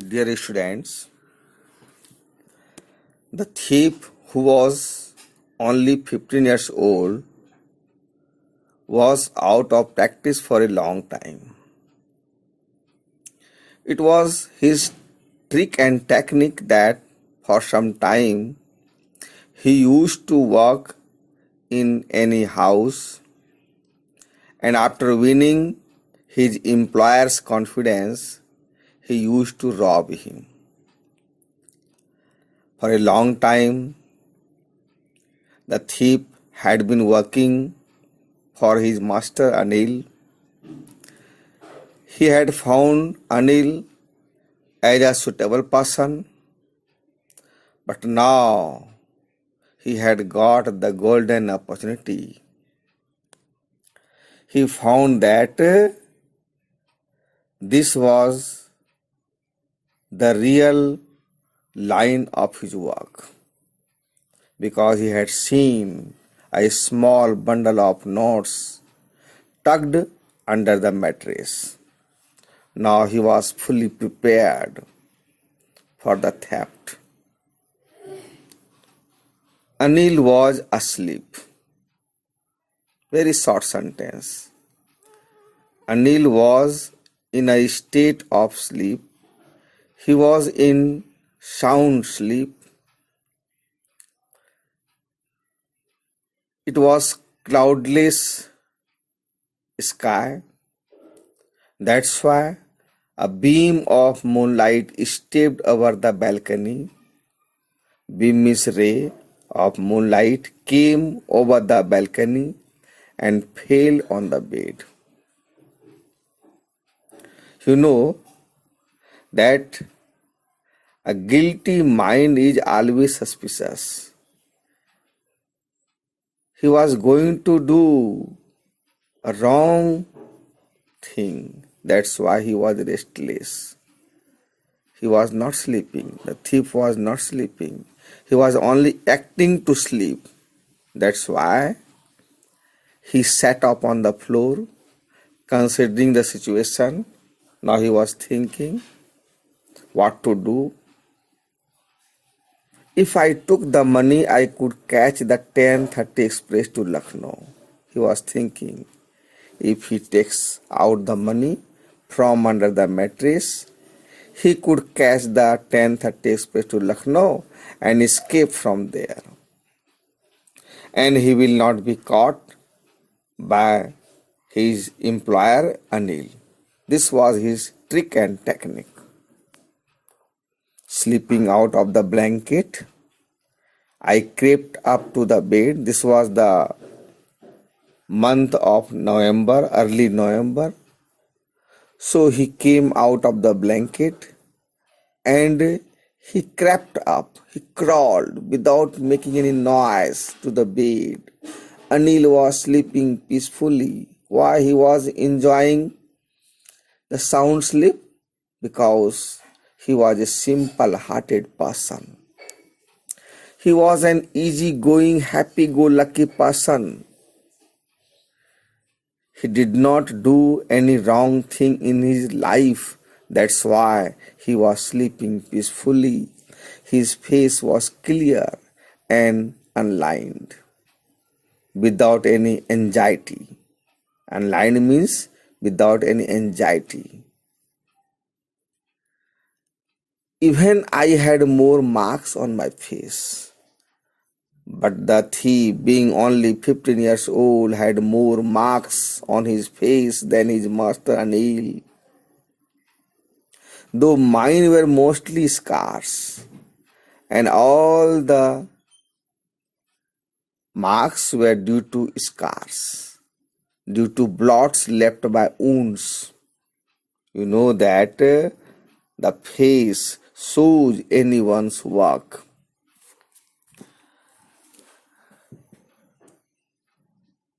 Dear students, the thief who was only 15 years old was out of practice for a long time. It was his trick and technique that for some time he used to work in any house, and after winning his employer's confidence, he used to rob him. For a long time, the thief had been working for his master Anil. He had found Anil as a suitable person, but now he had got the golden opportunity. He found that this was the real line of his work, because he had seen a small bundle of notes tucked under the mattress. Now he was fully prepared for the theft. Anil was asleep. Very short sentence. Anil was in a state of sleep. He was in sound sleep. It was cloudless sky. That's why a beam of moonlight stepped over the balcony. Beamish ray of moonlight came over the balcony and fell on the bed. You know that a guilty mind is always suspicious. He was going to do a wrong thing. That's why he was restless. He was not sleeping. The thief was not sleeping. He was only acting to sleep. That's why he sat up on the floor, considering the situation. Now he was thinking what to do. If I took the money, I could catch the 10:30 express to Lucknow. He was thinking, if he takes out the money from under the mattress, he could catch the 10:30 express to Lucknow and escape from there. And he will not be caught by his employer Anil. This was his trick and technique. Slipping out of the blanket, I crept up to the bed. This was the month of November, early November. So he came out of the blanket and he crept up. He crawled without making any noise to the bed. Anil was sleeping peacefully. Why he was enjoying the sound sleep? Because he was a simple-hearted person. He was an easy-going, happy-go-lucky person. He did not do any wrong thing in his life. That's why he was sleeping peacefully. His face was clear and unlined, without any anxiety. Unlined means without any anxiety. Even I had more marks on my face, but the thief, being only 15 years old, had more marks on his face than his master Anil. Though mine were mostly scars, and all the marks were due to scars, due to blots left by wounds. You know that the face shows anyone's work.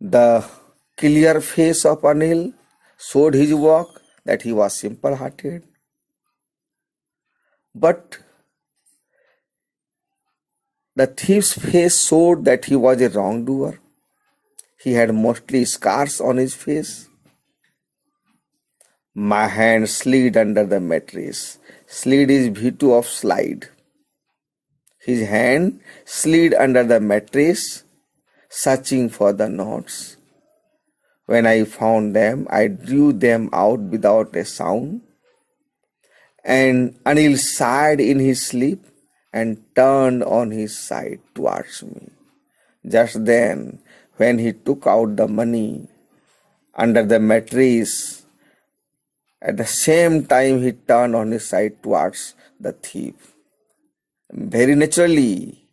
The clear face of Anil showed his work, that he was simple-hearted. But the thief's face showed that he was a wrongdoer. He had mostly scars on his face. My hand slid under the mattress. Slid is V2 of slide. His hand slid under the mattress, searching for the knots. When I found them, I drew them out without a sound. And Anil sighed in his sleep and turned on his side towards me. Just then, when he took out the money under the mattress, at the same time he turned on his side towards the thief. Very naturally,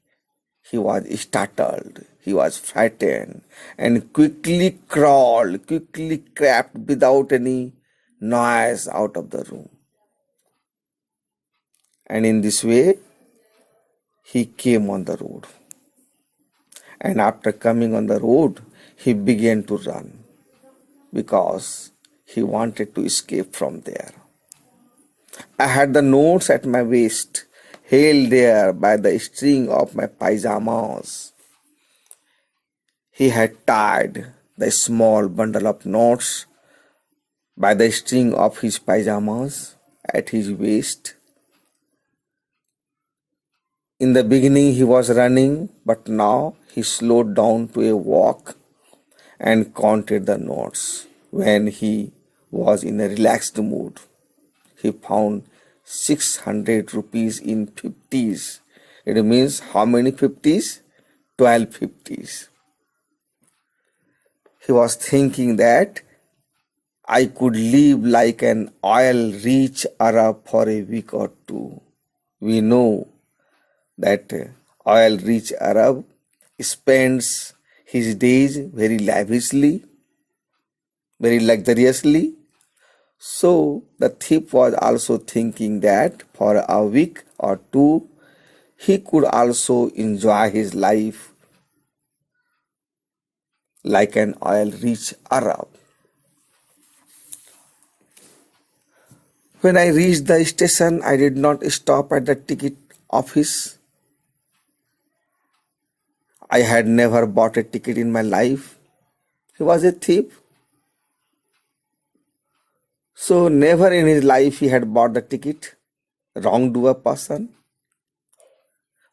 he was startled, he was frightened, and quickly crept without any noise out of the room. And in this way, he came on the road. And after coming on the road, he began to run because he wanted to escape from there. I had the notes at my waist, held there by the string of my pajamas. He had tied the small bundle of notes by the string of his pajamas at his waist. In the beginning he was running, but now he slowed down to a walk and counted the notes. When he was in a relaxed mood, he found 600 rupees in 50s. It means how many 50s? 12 50s. He was thinking that I could live like an oil-rich Arab for a week or two. We know that oil-rich Arab spends his days very lavishly, very luxuriously. So the thief was also thinking that for a week or two he could also enjoy his life like an oil-rich Arab. When I reached the station, I did not stop at the ticket office. I had never bought a ticket in my life. He was a thief. So never in his life he had bought the ticket, wrongdoer person,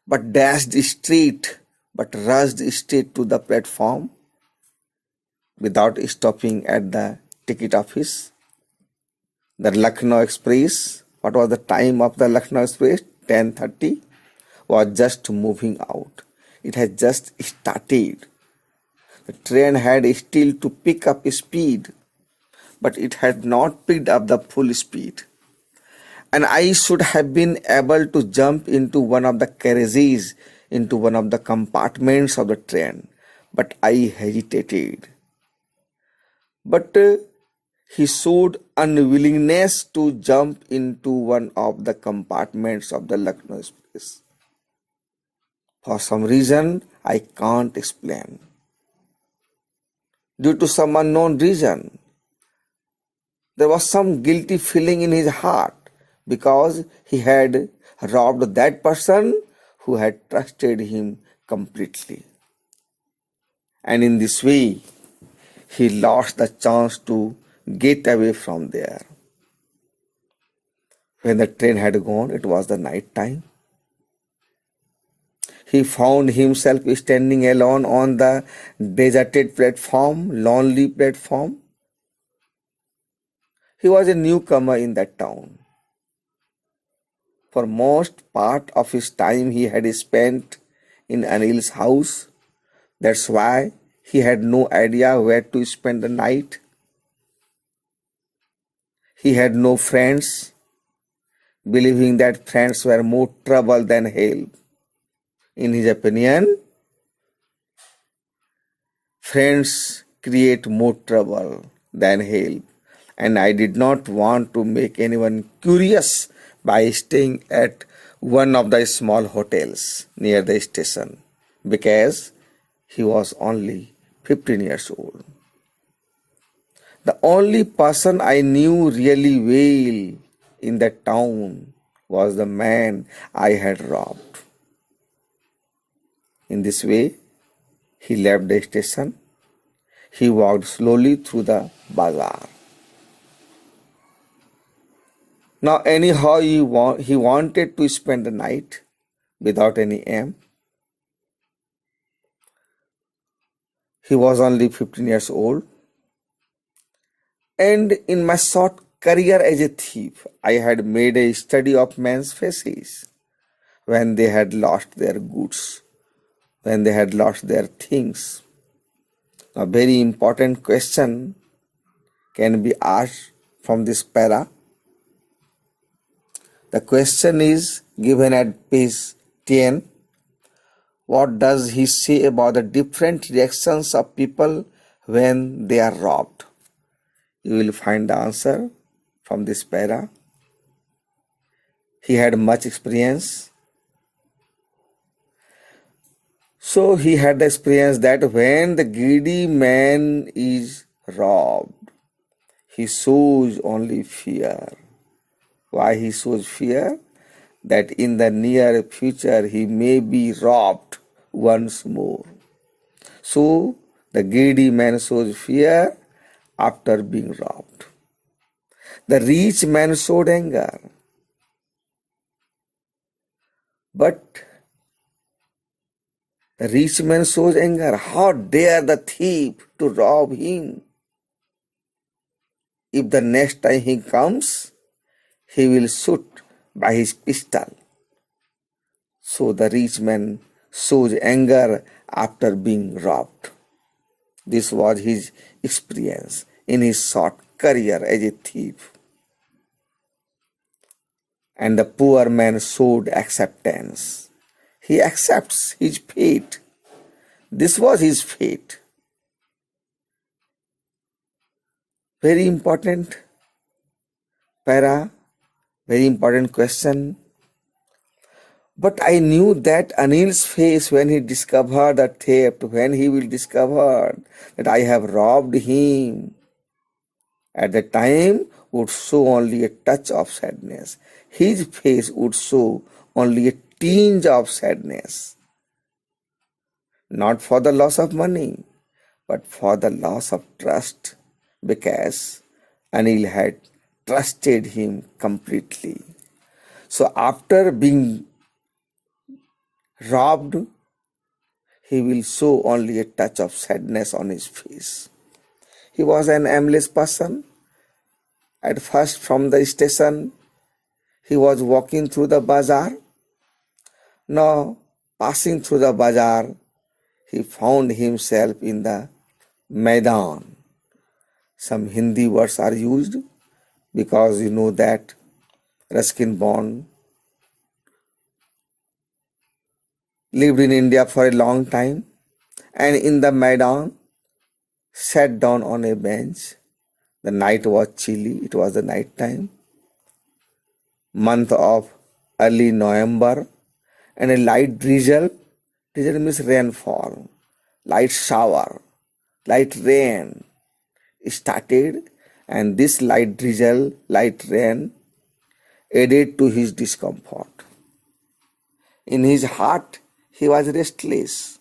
but rushed straight to the platform without stopping at the ticket office. The Lucknow Express, what was the time of the Lucknow Express? 10:30, was just moving out. It had just started. The train had still to pick up speed, but it had not picked up the full speed. And I should have been able to jump into one of the carriages, into one of the compartments of the train, but I hesitated. But he showed unwillingness to jump into one of the compartments of the Lucknow Express. For some reason I can't explain. Due to some unknown reason, there was some guilty feeling in his heart because he had robbed that person who had trusted him completely. And in this way, he lost the chance to get away from there. When the train had gone, it was the night time. He found himself standing alone on the deserted platform, lonely platform. He was a newcomer in that town. For most part of his time he had spent in Anil's house. That's why he had no idea where to spend the night. He had no friends, believing that friends were more trouble than help. In his opinion, friends create more trouble than help, and I did not want to make anyone curious by staying at one of the small hotels near the station because he was only 15 years old. The only person I knew really well in that town was the man I had robbed. In this way, he left the station. He walked slowly through the bazaar. Now, anyhow, he wanted to spend the night without any aim. He was only 15 years old. And in my short career as a thief, I had made a study of men's faces when they had lost their goods, when they had lost their things. A very important question can be asked from this para. The question is given at page 10. What does he say about the different reactions of people when they are robbed? You will find the answer from this para. He had much experience. So he had the experience that when the greedy man is robbed, he shows only fear. Why he shows fear? That in the near future he may be robbed once more. So the greedy man shows fear after being robbed. The rich man showed anger. But the rich man shows anger. How dare the thief to rob him? If the next time he comes, he will shoot by his pistol. So the rich man shows anger after being robbed. This was his experience in his short career as a thief. And the poor man showed acceptance. He accepts his fate. This was his fate. Very important para, very important question. But I knew that Anil's face when he discovered the theft, when he will discover that I have robbed him, at the time would show only a touch of sadness. His face would show only a tinge of sadness. Not for the loss of money, but for the loss of trust, because Anil had trusted him completely. So after being robbed, he will show only a touch of sadness on his face. He was an aimless person. At first, from the station, he was walking through the bazaar. Now, passing through the bazaar, he found himself in the Maidan. Some Hindi words are used because you know that Ruskin Bond lived in India for a long time, and in the Maidan sat down on a bench. The night was chilly, it was the night time, month of early November, and a light drizzle means rainfall, light shower, light rain started, and this light drizzle, light rain added to his discomfort. In his heart, he was restless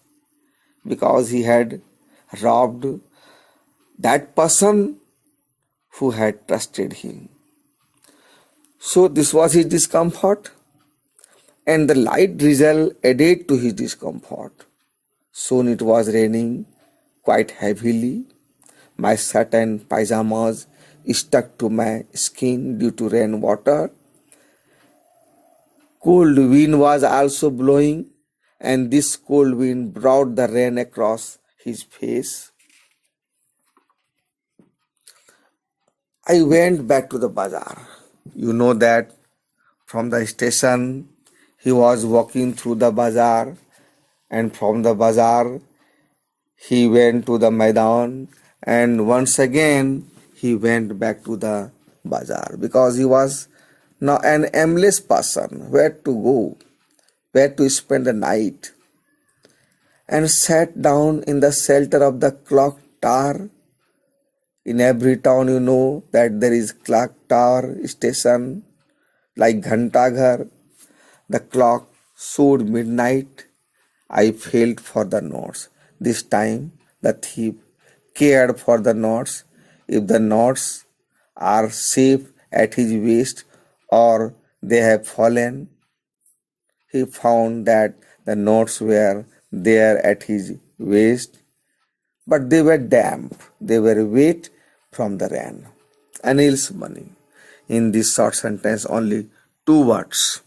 because he had robbed that person who had trusted him. So this was his discomfort, and the light drizzle added to his discomfort. Soon it was raining quite heavily. My shirt and pyjamas stuck to my skin due to rainwater. Cold wind was also blowing, and this cold wind brought the rain across his face. I went back to the bazaar. You know that from the station he was walking through the bazaar, and from the bazaar he went to the Maidan, and once again he went back to the bazaar because he was now an aimless person. Where to go? Where to spend the night? And sat down in the shelter of the clock tower. In every town you know that there is clock tower station like Ghantaghar. The clock showed midnight. I felt for the notes. This time the thief cared for the notes. If the notes are safe at his waist or they have fallen. He found that the notes were there at his waist, but they were damp, they were wet from the rain. Anil's money. In this short sentence, only two words.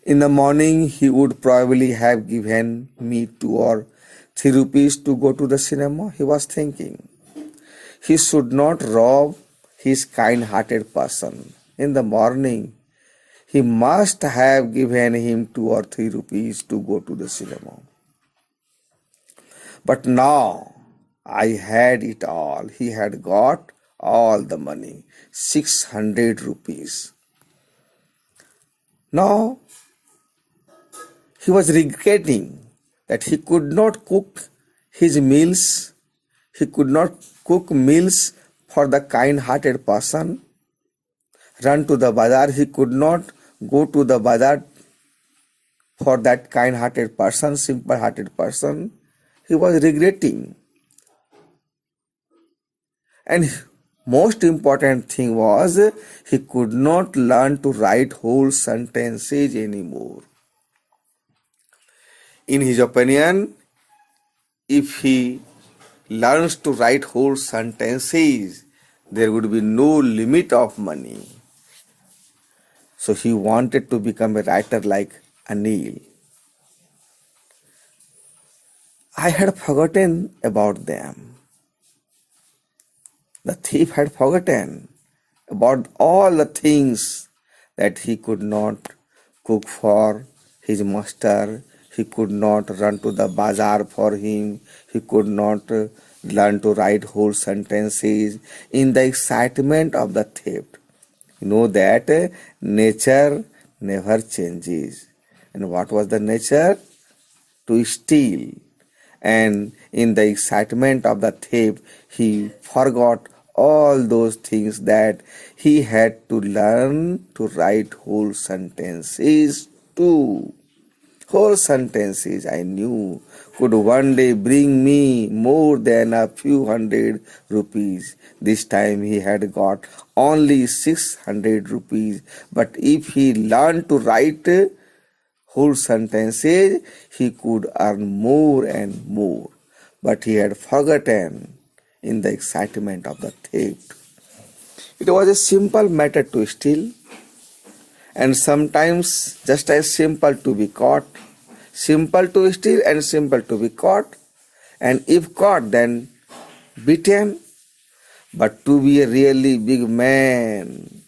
In the morning, he would probably have given me 2 or 3 rupees to go to the cinema. He was thinking. He should not rob his kind-hearted person. In the morning, he must have given him 2 or 3 rupees to go to the cinema. But now I had it all. He had got all the money, 600 rupees. Now he was regretting that he could not cook his meals. He could not cook meals for the kind-hearted person. Run to the bazaar. He could not go to the bazaar for that kind-hearted person, simple-hearted person. He was regretting. And most important thing was he could not learn to write whole sentences anymore. In his opinion, if he learns to write whole sentences, there would be no limit of money. So he wanted to become a writer like Anil. I had forgotten about them. The thief had forgotten about all the things that he could not cook for his master. He could not run to the bazaar for him. He could not learn to write whole sentences in the excitement of the theft. You know that nature never changes. And what was the nature? To steal. And in the excitement of the theft, he forgot all those things that he had to learn to write whole sentences too. Whole sentences I knew could one day bring me more than a few hundred rupees. This time he had got only 600 rupees. But if he learned to write whole sentences, he could earn more and more. But he had forgotten in the excitement of the theft. It was a simple matter to steal, and sometimes just as simple to be caught. Simple to steal and simple to be caught, and if caught, then beaten. But to be a really big man,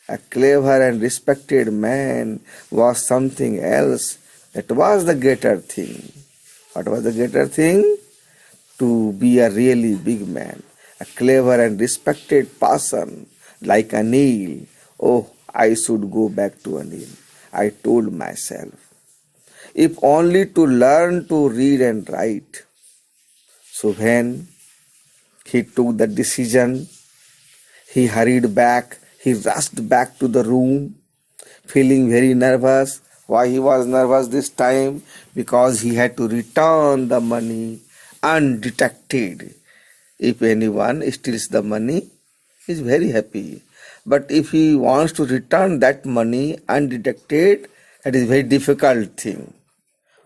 a clever and respected man, was something else. That was the greater thing. What was the greater thing? To be a really big man, a clever and respected person like Anil. Oh, I should go back to Anil, I told myself. If only to learn to read and write. So when he took the decision, he hurried back, he rushed back to the room, feeling very nervous. Why he was nervous this time? Because he had to return the money undetected. If anyone steals the money, he is very happy. But if he wants to return that money undetected, that is a very difficult thing.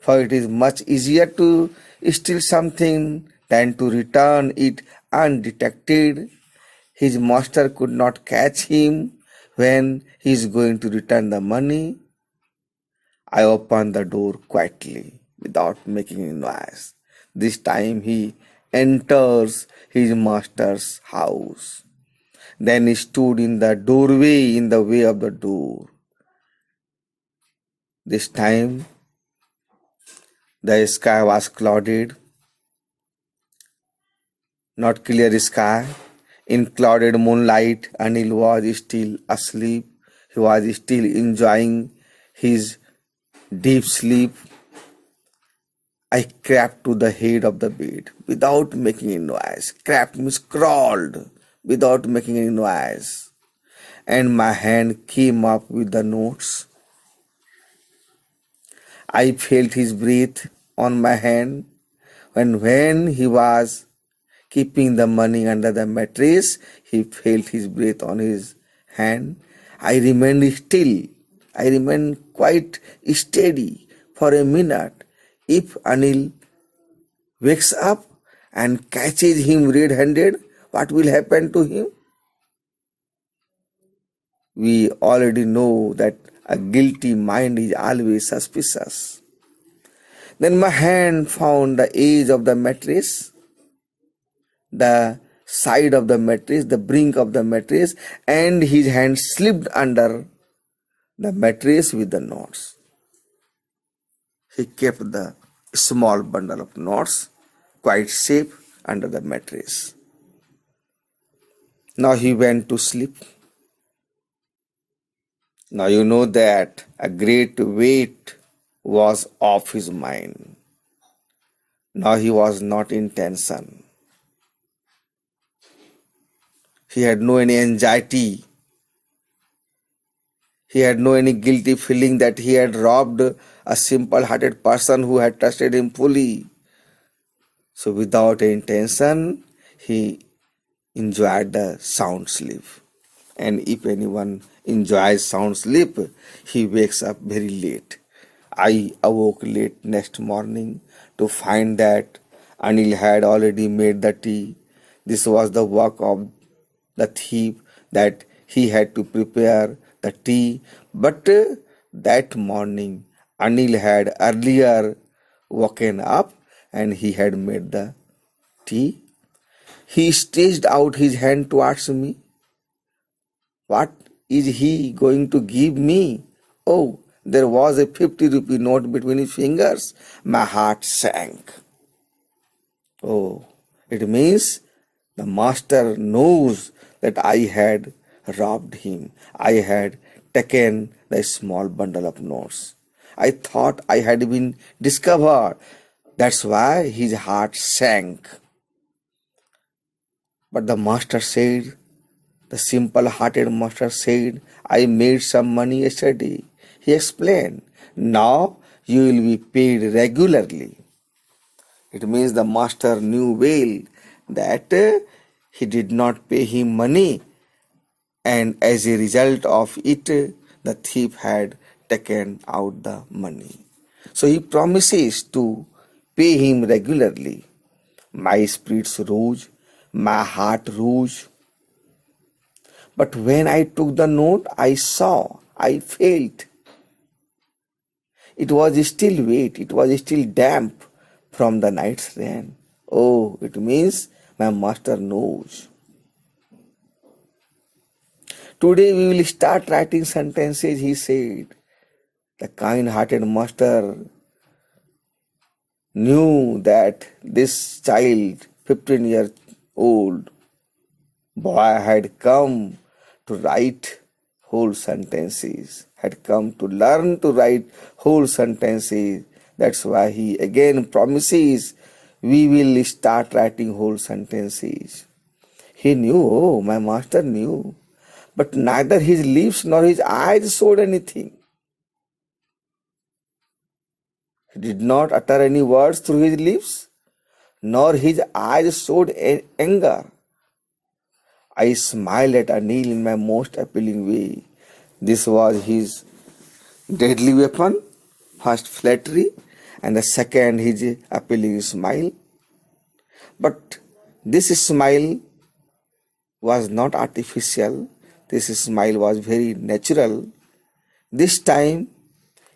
For it is much easier to steal something than to return it undetected. His master could not catch him when he is going to return the money. I opened the door quietly without making a noise. This time he enters his master's house. Then he stood in the doorway, in the way of the door. This time the sky was clouded, not clear sky. In clouded moonlight, Anil was still asleep. He was still enjoying his deep sleep. I crept to the head of the bed without making any noise. Crept means crawled without making any noise. And my hand came up with the notes. I felt his breath on my hand. And when he was keeping the money under the mattress, he felt his breath on his hand. I remained still. I remained quite steady for a minute. If Anil wakes up and catches him red-handed, what will happen to him? We already know that a guilty mind is always suspicious. Then my hand found the edge of the mattress, the side of the mattress, the brink of the mattress, and his hand slipped under the mattress with the knots. He kept the small bundle of knots quite safe under the mattress. Now he went to sleep. Now you know that a great weight was off his mind. Now he was not in tension. He had no any anxiety. He had no any guilty feeling that he had robbed a simple-hearted person who had trusted him fully. So without any tension, he enjoyed the sound sleep. And if anyone enjoys sound sleep, he wakes up very late. I awoke late next morning to find that Anil had already made the tea. This was the work of the thief, that he had to prepare the tea. But that morning, Anil had earlier woken up and he had made the tea. He stretched out his hand towards me. What is he going to give me? Oh, there was a 50-rupee note between his fingers. My heart sank. Oh, it means the master knows that I had robbed him. I had taken the small bundle of notes. I thought I had been discovered. That's why his heart sank. But the master said, the simple-hearted master said, I made some money yesterday. He explained, now you will be paid regularly. It means the master knew well that he did not pay him money, and as a result of it, the thief had taken out the money. So he promises to pay him regularly. My spirits rose, my heart rose. But when I took the note, I felt it was still wet, it was still damp from the night's rain. Oh, it means my master knows. Today we will start writing sentences, he said. The kind-hearted master knew that this child, 15-year-old boy, had come to write whole sentences, had come to learn to write whole sentences. That's why he again promises, we will start writing whole sentences. He knew, oh, my master knew, but neither his lips nor his eyes showed anything. He did not utter any words through his lips, nor his eyes showed anger. I smiled at Anil in my most appealing way. This was his deadly weapon. First flattery, and the second his appealing smile. But this smile was not artificial. This smile was very natural. This time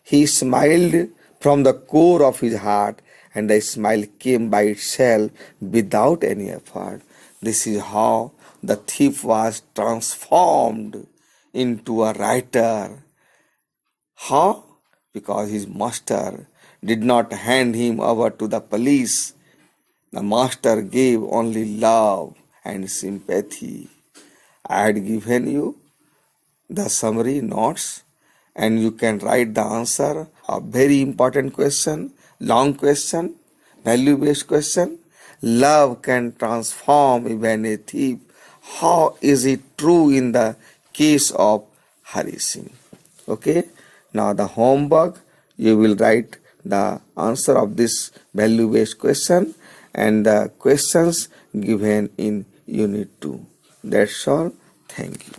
he smiled from the core of his heart, and the smile came by itself without any effort. This is how the thief was transformed into a writer. How? Because his master did not hand him over to the police. The master gave only love and sympathy. I had given you the summary notes, and you can write the answer. A very important question, long question, value-based question. Love can transform even a thief. How is it true in the case of Hari Singh? Okay. Now the homework, you will write the answer of this value-based question and the questions given in Unit 2. That's all. Thank you.